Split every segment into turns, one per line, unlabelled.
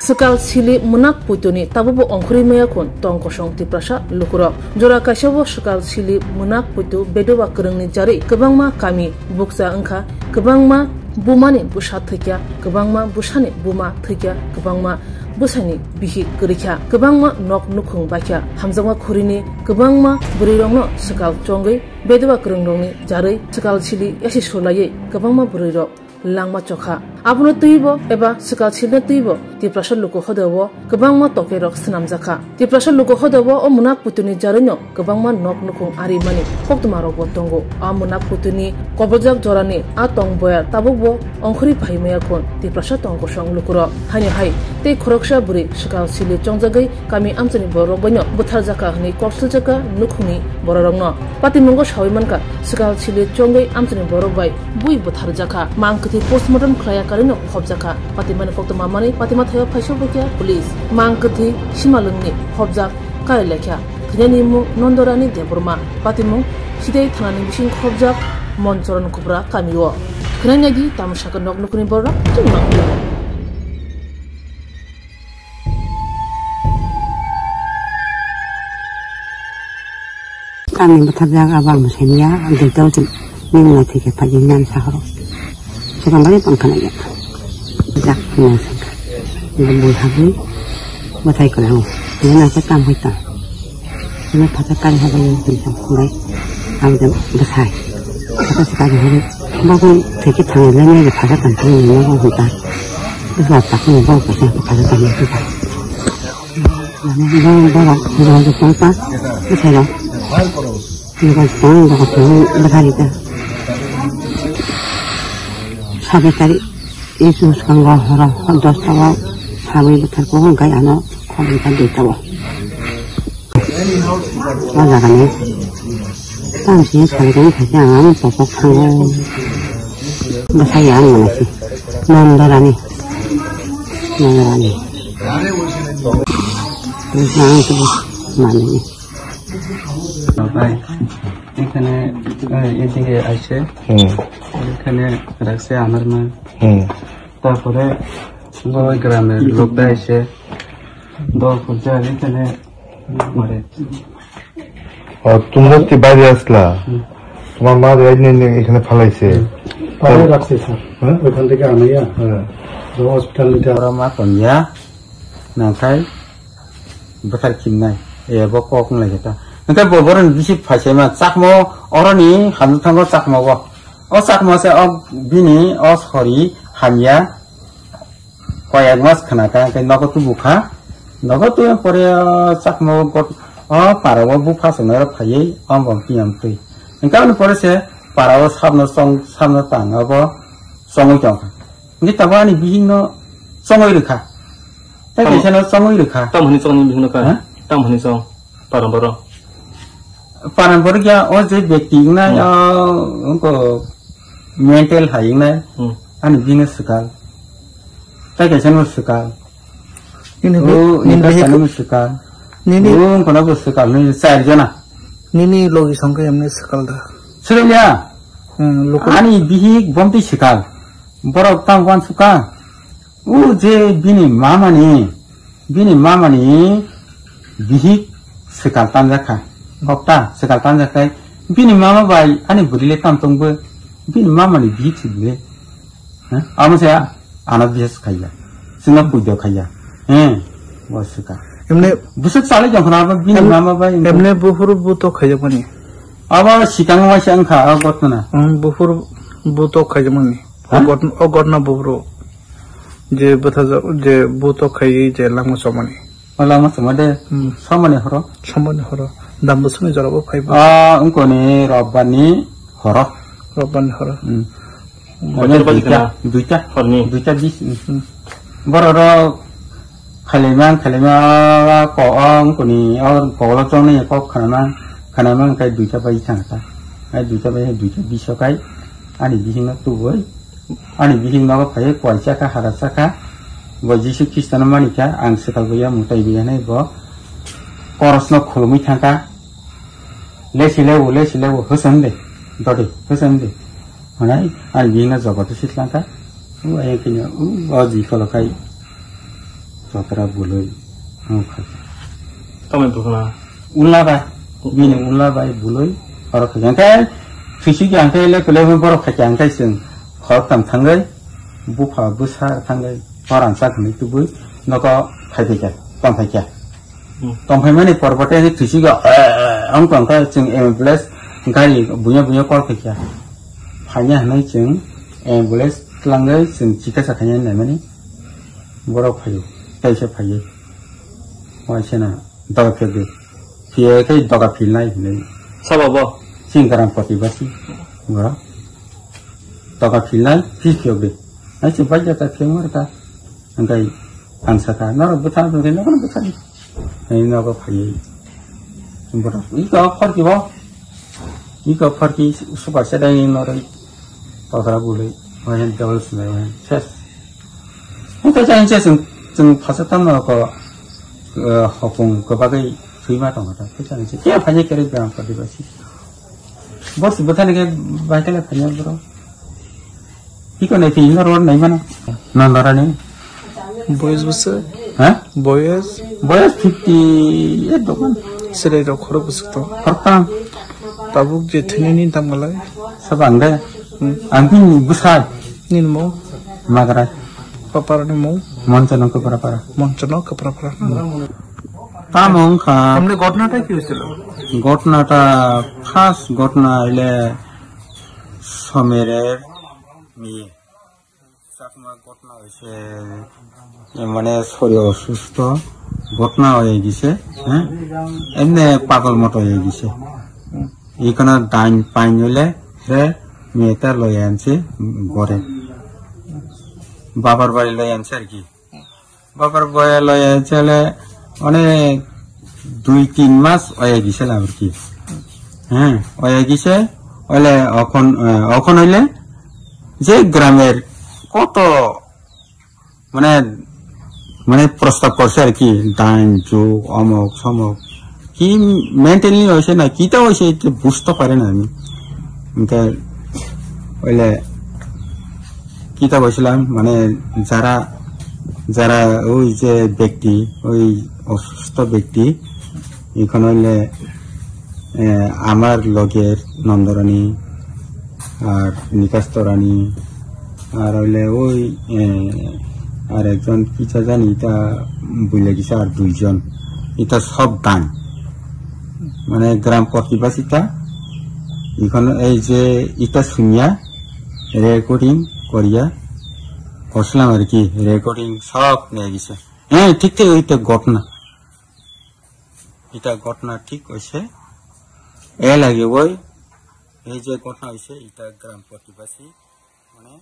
sekal sili munak putuni tabubu ongkhuri mayakun tong kosong tiprasa lukuro jora kaisabo sekal sili munak putu bedowa kerengni jari kebangma kami buksa engkha kebangma bumani busha thikya kebangma bushani buma thikya kebangma busani bihi kerikya kebangma nok nukhung bakya hamjangma khurini kebangma burirongno sekal chongai bedowa kerengrongni jari sekal sili yasi solaye kebangma burirok langma chokha abno tuibo eba sekal silne tuibo tiprasa luko hodawo kebangma tokerok snamjaka tiprasa luko hodawo o munak putuni jarino kebangma nok nukhung ari mani koktuma robo tongo a munak putuni kobojak jorani a tongboya tabubo ongkhri phaimaya kon tiprasa tongko song lukuro hani hai te khoroksa buri sekal sili chongjagai kami amchani borok boino buthar jaka hni korsul jaka nukhuni bororongno patimongo sawimanka sekal sili chongai amchani borok bai bui buthar jaka mangkthi postmortem khlaya karino khobjaka patimani koktuma mani patima thaya phaisho bokya police mangkthi simalungni khobjak kai lekha khnyani mu nondorani deburma patimung sidai thanani bising khobjak monchoron kubra kamiwo khnanyagi tamshaka nok nukuni borra chungma
kami bertabrak abang mesinnya untuk tahu ni mulai tiga pagi jam sahur. Sekarang balik pangkalan ya. Jak punya sangka. Ini habis bertai kerang. Ini nak tam kita. Ini pada kali hari ini bisa mulai. Ada bertai. Pada sekali hari. Bagus tiga tahun lagi pada kantor ini bagus kita. Sebab tak ni bagus pada kantor kita. Yang baru sangka. Betul lah. 이건 좋은 것 같아요. 메달이다. 사배짜리 예수 수강과 허라 혼자 싸워 사회부터 보고 가야 하나 거기가 있다고. 맞아가네. 당시에 살고 가장 복복하고 뭐 사이 안 나지. 넌더라니. 그래서 많이.
ভাই এখানে এদিকে আসে এখানে রাখছে আমার মা তারপরে ওই গ্রামের লোকটা এসে এখানে মরে
তুমি রাত্রি বাইরে আসলা তোমার মা এখানে ফালাইছে
রাখছে স্যার ওইখান থেকে আনাইয়া হসপিটাল নিতে
মা কন্যা না খাই বেকার কিনাই এবার কক লাগে Nanti boboran bisi pasema sakmo orani hamil tanggo sakmo go. O sakmo se o bini o sorry hamya koyak mas kanaka ke nogo tu buka nogo tu yang pore sakmo got o parawo buka senara paye om bom piam pri. Nanti anu pore se parawo sabno tang abo songo jong. Nanti tabani bisi no songo irika. Tapi sana songo irika.
Tam huni songo bisi no ka. Tam huni song parang.
Paran क्या और जो व्यक्ति ना उनको mental high ना own business सकाल ताकि कैसे वो सकाल वो इनका चैनल में सकाल वो उनको ना वो सकाल नहीं साइड जना
नीनी लोग इसंगे हमने सकाल दा
सुन लिया आनी बिही बंटी सकाल बड़ा उत्तम वन सुका वो जे बिनी मामा ने बिही सकाल तांजा खा Bokta sekal tanja kai bini mama bai ani burile tam tongbo bini mama ni bi chile ama saya anak bias kaya singa pujo kaya wasika
emne
busuk sale jang khana bini mama bai
emne buhur buto kaya bani
aba sikang wa sang kha agotna
buhur buto kaya bani ogotna buhur je batha je buto kaya je langma somani
lama somade somane horo
दाम बसुने जराबो five
उनको ने रब्बानी हरा दुईटा बिस बरर खालेमा को उनको ने और कोला चौने को खाना कई दुईटा बाई थांता दुईटा बिस कई आनी बिहिंग तु गई आनी बिहिंग नगा फाइ पैसा का हारासा का बजिसु खिस्तान मानिका आं सेकाल गया मुताय गया ने ब Korosno khulmi thangka lesilewo hosande dodi hosande manai ani bina jogoto sitlangka u ayekina u oji kolokai Sotera buloi muka.
Tamen bukan.
Ulah bay, ini ulah bay buloi. Orang kerjaan fisik yang kayak le kalau orang kerjaan kayak seng, kalau tam tanggai, buka besar tanggai, orang sak ni tu bui, nak kerja kerja, tam kerja. Tam kerja ni perbuatan ni fisik ang kangkai seng ambulans, kali punya kol kerja. Hanya ni seng ambulans kelanggai seng jika sakanya ni mana ni, orang kerja, kerja kerja. Macam mana, dah kerja, dia kayak dah kerja ni.
Siapa bo?
Singkaran potibasi, murah. Toka filai, fisio be. Asyik baca tak kemur tak, angkai ansaka. Nara betul betul, nara betul. Ini nara payah. Murah. Ika pergi bo, ika pergi suka sedang ini nara. Toka boleh, macam double semai, ses. Kita jangan ses, jeng pasatan nara ko, hopung kebagai terima tong kata. Kita jangan ses. Dia banyak kali berang potibasi. Bos betul ni baca le banyak bro. Iko ni film orang ni mana? Nandara ni.
বয়স বছর
Hah?
বয়স
Boya 58 dokan.
সেটাই তো খরচ বছর তো
Pertama,
তাবুক যে থেনে নিন তামগালাই
sebang deh. Angin besar,
নিন মো
magarai.
পাপার নি মো
Moncan ke berapa?
মঞ্চন কাপড়া
Tamong ka.
সামনে ঘটনাটা কি হয়েছিল
ঘটনাটা ফার্স্ট ঘটনা হইলে সমেরের মেয়ে চাকমা ঘটনা হয়েছে মানে শরীর অসুস্থ ঘটনা হয়ে গেছে হ্যাঁ এমনি পাগল মতো হয়ে গেছে এইখানে ডাইন পাইন হইলে মেয়েটা লই আনছে ঘরে বাবার বাড়ি লই আনছে আর কি বাবার বয়ে লই আনছে অনেক 2-3 মাস হয়ে গেছিল আর কি হ্যাঁ হয়ে গেছে হইলে এখন হইলে যে গ্রামের কত মানে মানে প্রস্তাব করছে আর কি ডাইন যুগ অমক সমক কি মেন্টালি হয়েছে না কিটা হয়েছে বুঝতে পারে না আমি হইলে কিটা বলছিলাম মানে যারা যারা ওই যে ব্যক্তি ওই অসুস্থ ব্যক্তি এখন হইলে আমার লগের নন্দরানী আর নিকাস্তরানী আর হইলে ওই আর একজন কিটা জানি এটা বলে গেছে আর 2 জন এটা সব দান মানে গ্রাম প্রতিবাসীটা এখন এই যে এটা শুনিয়া রেকর্ডিং করিয়া করছিলাম আর কি রেকর্ডিং সব নিয়ে গেছে হ্যাঁ ঠিক ঠিক ওইটা ঘটনা এটা ঘটনা ঠিক হয়েছে এ লাগে ওই এই যে ঘটনা হয়েছে এটা গ্রাম প্রতিবাসী মানে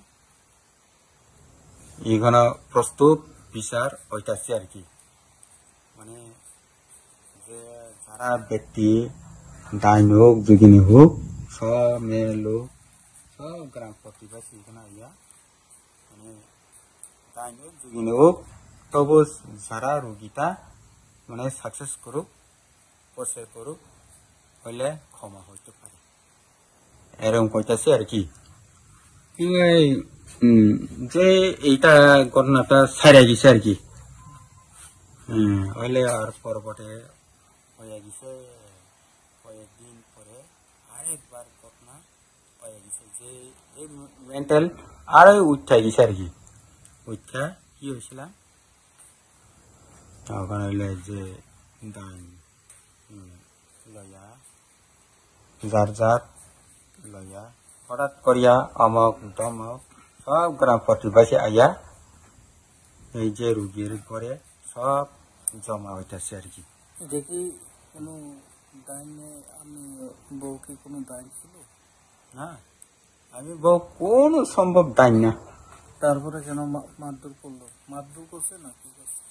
এখানে প্রস্তুত বিচার হইতাছে আর কি মানে যে যারা ব্যক্তি ডাইন হোক যোগিনী হোক সব মেয়ে লোক সব গ্রাম প্রতিবাসী এখানে ইয়া মানে ডাইন হোক যোগিনী হোক তবু যারা রোগীটা মানে সাকসেস করুক পৌঁছে করুক হইলে ক্ষমা হইতে পারে এরকম কইতাছে আর কি যে এইটা ঘটনাটা ছাড়া গেছে আর কি হইলে আর পরবর্তী হয়ে গেছে কয়েকদিন পরে আরেকবার ঘটনা হয়ে গেছে যে এই মেন্টাল আর উঠা গেছে আর কি উঠা কি হয়েছিল ওখানে হইলে যে দান লয়া যার যার লয়া হঠাৎ করিয়া অমক দমক সব গ্রাম প্রতিবাসী আইয়া এই যে রুগীর ঘরে সব জমা হইতেছে আর কি
দেখি কোনো দাইনে আমি বউ কি কোনো দাইন ছিল
না আমি বউ কোন সম্ভব দাইন না
তারপরে কেন মারধর করলো মারধর করছে না কি করছে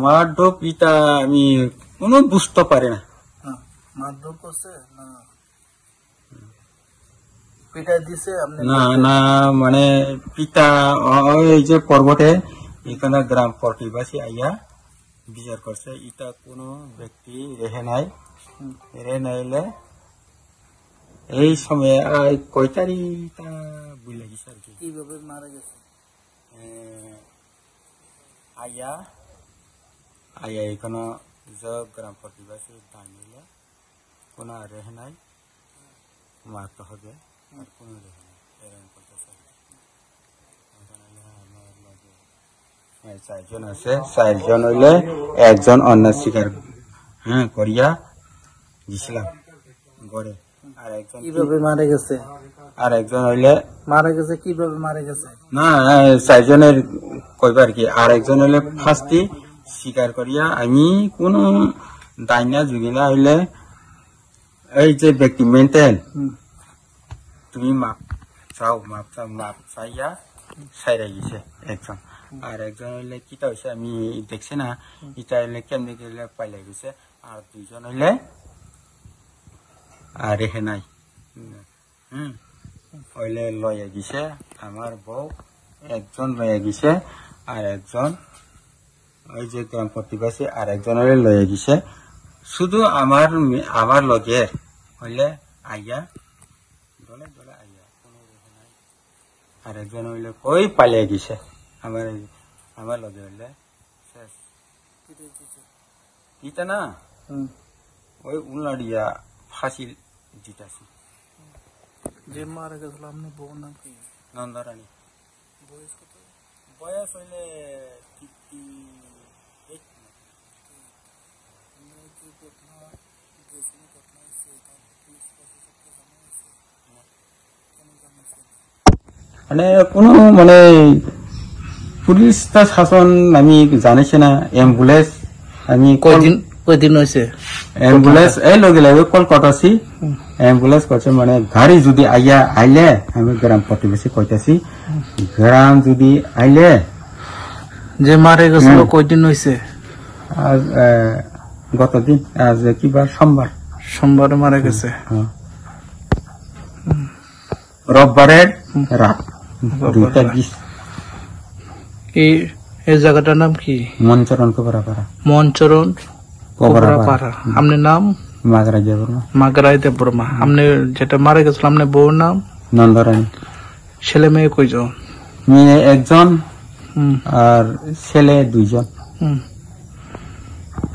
মারধর পিতা আমি কোনো বুঝতে পারি না
মারধর করছে না পিটা দিছে আপনি
না না মানে পিতা ওই যে পর্বতে এখানে গ্রাম প্রতিবাসী আইয়া বিচার করছে এটা কোনো ব্যক্তি রেহে নাইলে এই সময় কয় তারিখটা বুঝলে গেছে আর কি
কিভাবে মারা গেছে
আয়া আয়া এখানে জব গ্রাম প্রতিবাসী দাঁড়িয়ে কোনো রেহে নাই মারতে হবে আর কোনো রেহে নাই এরকম করতেছে চারজন আছে চারজন হইলে একজন অন্য স্বীকার করিয়া দিছিলাম গড়ে আর একজন
কিভাবে মারা গেছে
আর একজন হইলে
মারা গেছে কিভাবে মারা গেছে
না চারজনের কইবার কি আর একজন হইলে ফার্স্টে স্বীকার করিয়া আমি কোন দাইনা যুগিনা হইলে এই যে ব্যক্তি মেন্টেল তুমি মাপ চাইয়া সাইরা গেছে একজন আর একজন হইলে কিটা হয়েছে আমি দেখছি না এটা হইলে কেমনি গেলে পাইলে গেছে আর দুইজন হইলে আর রেখে নাই হইলে লয়ে গেছে আমার বউ একজন লয়ে গেছে আর একজন ওই যে গ্রাম প্রতিবাসী আর একজন হইলে লয়ে গেছে শুধু আমার লগে হইলে আইয়া দলে দলে আইয়া কোনো রেখে নাই আর একজন হইলে কই পালিয়ে গেছে আমার লগে হইলে শেষ কিটা না ওই উল্লাড়িয়া ফাঁসি জিতাছি
যে মারা গেছিল আপনি বউ নাম কি
নন্দরানী
বয়স কত
বয়স হইলে 58 মানে কোনো মানে পুলিশ শাসন আমি জানিছি না অ্যাম্বুলেন্স আমি
কয়দিন হয়েছে
অ্যাম্বুলেন্স এই লগে লগে কল কটাছি অ্যাম্বুলেন্স করছে মানে গাড়ি যদি আইলে আমি গ্রাম প্রতিবেশী কইতাছি গ্রাম যদি আইলে
যে মারা গেছিল কয়দিন হয়েছে
আজ গতদিন আজ কিবার সোমবারে
মারা গেছে
রোববারের রাত 2:20
এই জায়গাটার নাম কি
মনচরণ কোবরাপাড়া
কোবরাপাড়া আপনার নাম মাগরাই দেববর্মা আপনি যেটা মারা গেছিল আপনার বউর নাম
নন্দরানী
ছেলে মেয়ে কয়জন
মেয়ে একজন আর ছেলে 2জন